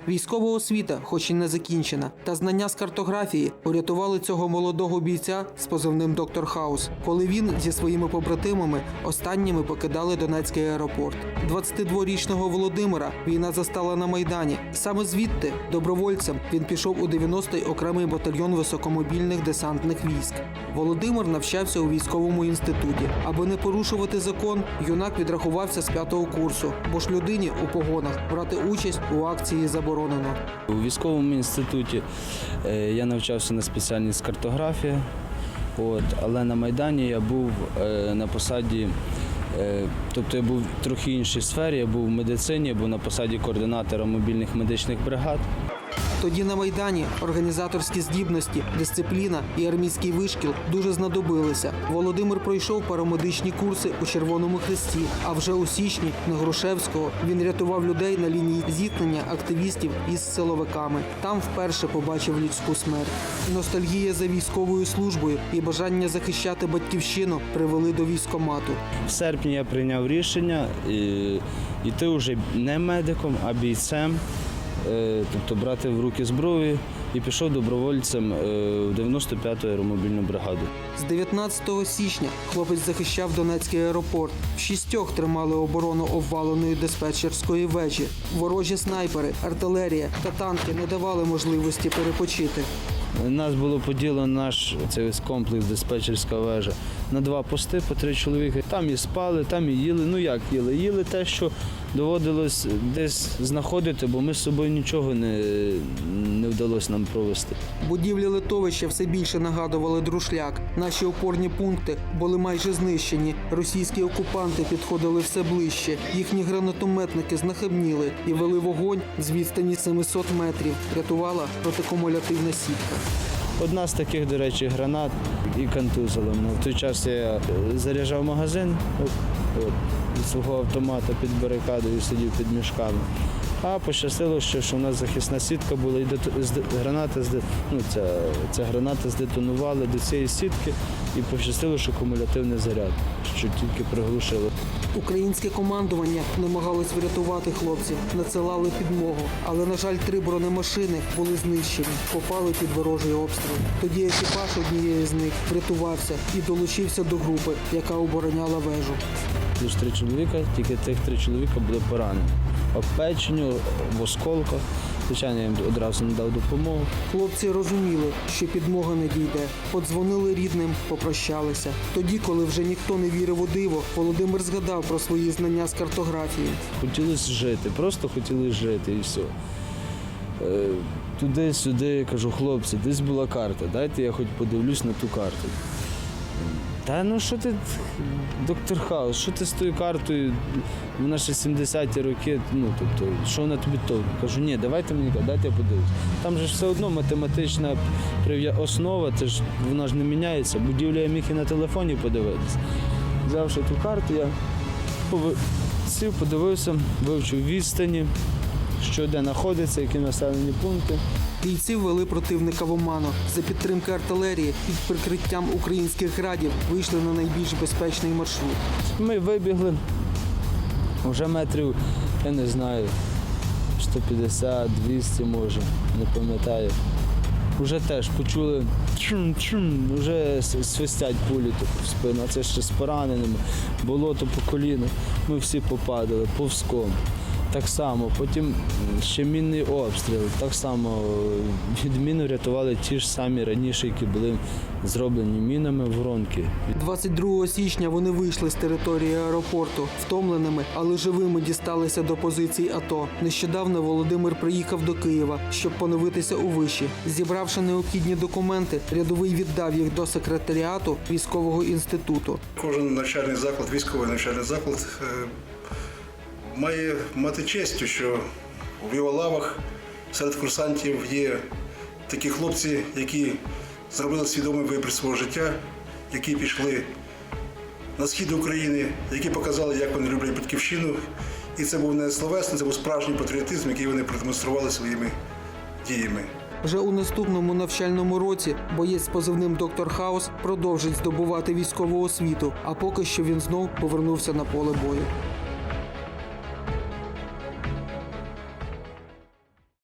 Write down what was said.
Військова освіта, хоч і не закінчена, та знання з картографії урятували цього молодого бійця з позивним «Доктор Хаус», коли він зі своїми побратимами останніми покидали Донецький аеропорт. 22-річного Володимира війна застала на Майдані. Саме звідти, добровольцем, він пішов у 90-й окремий батальйон високомобільних десантних військ. Володимир навчався у військовому інституті. Аби не порушувати закон, юнак відрахувався з 5-го курсу, бо ж людині у погонах брати участь у акції заборонено. У військовому інституті я навчався на спеціальність картографія, але на Майдані я був на посаді, тобто я був в трохи іншій сфері, я був в медицині, я був на посаді координатора мобільних медичних бригад. Тоді на Майдані організаторські здібності, дисципліна і армійський вишкіл дуже знадобилися. Володимир пройшов парамедичні курси у Червоному Хресті, а вже у січні на Грушевського він рятував людей на лінії зіткнення активістів із силовиками. Там вперше побачив людську смерть. Ностальгія за військовою службою і бажання захищати батьківщину привели до військкомату. В серпні я прийняв рішення йти вже не медиком, а бійцем. Тобто брати в руки зброю, і пішов добровольцем в 95-ту аеромобільну бригаду. З 19 січня хлопець захищав Донецький аеропорт. В 6 тримали оборону обваленої диспетчерської вежі. Ворожі снайпери, артилерія та танки не давали можливості перепочити. Нас було поділено наш цей комплекс диспетчерська вежа на 2 пости по 3 чоловіки. Там і спали, там і їли. Ну як їли? Їли те, що доводилось десь знаходити, бо ми з собою нічого не вдалося нам провести. Будівлі литовища все більше нагадували друшляк. Наші опорні пункти були майже знищені. Російські окупанти підходили все ближче. Їхні гранатометники знахабніли і вели вогонь з відстані 700 метрів. Рятувала протикумулятивна сітка. Одна з таких, до речі, гранат і контузила мене. В той час я заряджав магазин від свого автомата під барикадою, сидів під мішками. А пощастило, що в нас захисна сітка була, і ця граната здетонувала до цієї сітки, і пощастило, що кумулятивний заряд, що тільки приглушило. Українське командування намагалось врятувати хлопців, надсилали підмогу. Але, на жаль, 3 бронемашини були знищені, попали під ворожий обстріл. Тоді екіпаж однієї з них врятувався і долучився до групи, яка обороняла вежу. Плюс 3 чоловіка, тільки тих 3 чоловіка були поранені. Обпечені, в осколках. Звичайно, я їм одразу надав допомогу. Хлопці розуміли, що підмога не дійде. Подзвонили рідним, попрощалися. Тоді, коли вже ніхто не вірив у диво, Володимир згадав про свої знання з картографії. Хотілося жити, просто хотіли жити і все. Туди-сюди, я кажу, хлопці, десь була карта, дайте я хоч подивлюсь на ту карту. Та ну що ти, доктор Хаус, що ти з тою картою, вона ще 70-ті роки, тобто, що вона тобі то? Кажу, ні, дайте я подивлюсь. Там же ж все одно математична основа, вона ж не міняється, будівля я міг і на телефоні подивитися. Взявши ту карту, я сів, подивився, вивчив відстані, що де знаходиться, які населені пункти. Бійці ввели противника в оману. За підтримки артилерії під прикриттям українських градів вийшли на найбільш безпечний маршрут. Ми вибігли, вже метрів, я не знаю, 150-200 може, не пам'ятаю. Вже теж почули, вже свистять пулі в спину, а це ще з пораненими, болото по коліна. Ми всі попадали повзком. Так само, потім ще мінний обстріл, так само від міну рятували ті ж самі раніше, які були зроблені мінами воронки. 22 січня вони вийшли з території аеропорту. Втомленими, але живими дісталися до позицій АТО. Нещодавно Володимир приїхав до Києва, щоб поновитися у виші. Зібравши необхідні документи, рядовий віддав їх до секретаріату військового інституту. Кожен навчальний заклад, військовий навчальний заклад має мати честь, що в його лавах серед курсантів є такі хлопці, які зробили свідомий вибір свого життя, які пішли на схід України, які показали, як вони люблять батьківщину. І це був не словесний, це був справжній патріотизм, який вони продемонстрували своїми діями. Вже у наступному навчальному році боєць з позивним «Доктор Хаус» продовжить здобувати військову освіту, а поки що він знов повернувся на поле бою.